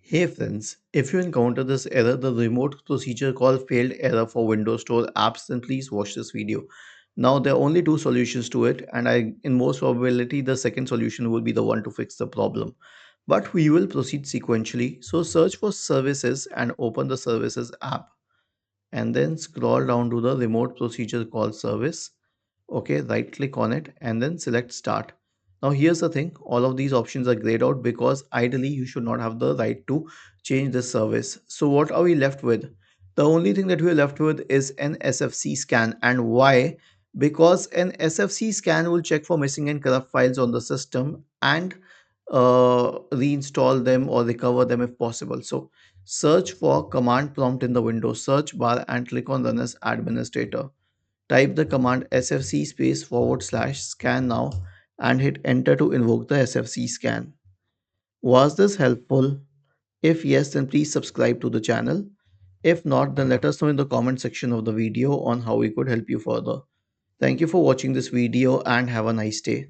Hey friends, if you encounter this error, the remote procedure call failed error for Windows Store apps, then please watch this video. Now there are only two solutions to it, and in most probability the second solution will be the one to fix the problem. But we will proceed sequentially. So search for services and open the services app, and then scroll down to the remote procedure call service. Okay, right click on it and then select start. Now here's the thing, all of these options are grayed out because ideally you should not have the right to change this service. So what are we left with? The only thing that we're left with is an SFC scan. And why? Because an SFC scan will check for missing and corrupt files on the system and reinstall them or recover them if possible. So search for command prompt in the Windows search bar and click on run as administrator. Type the command sfc space forward slash scan now and hit enter to invoke the sfc scan. Was this helpful? If yes, then please subscribe to the channel. If not, then let us know in the comment section of the video on how we could help you further. Thank you for watching this video and have a nice day.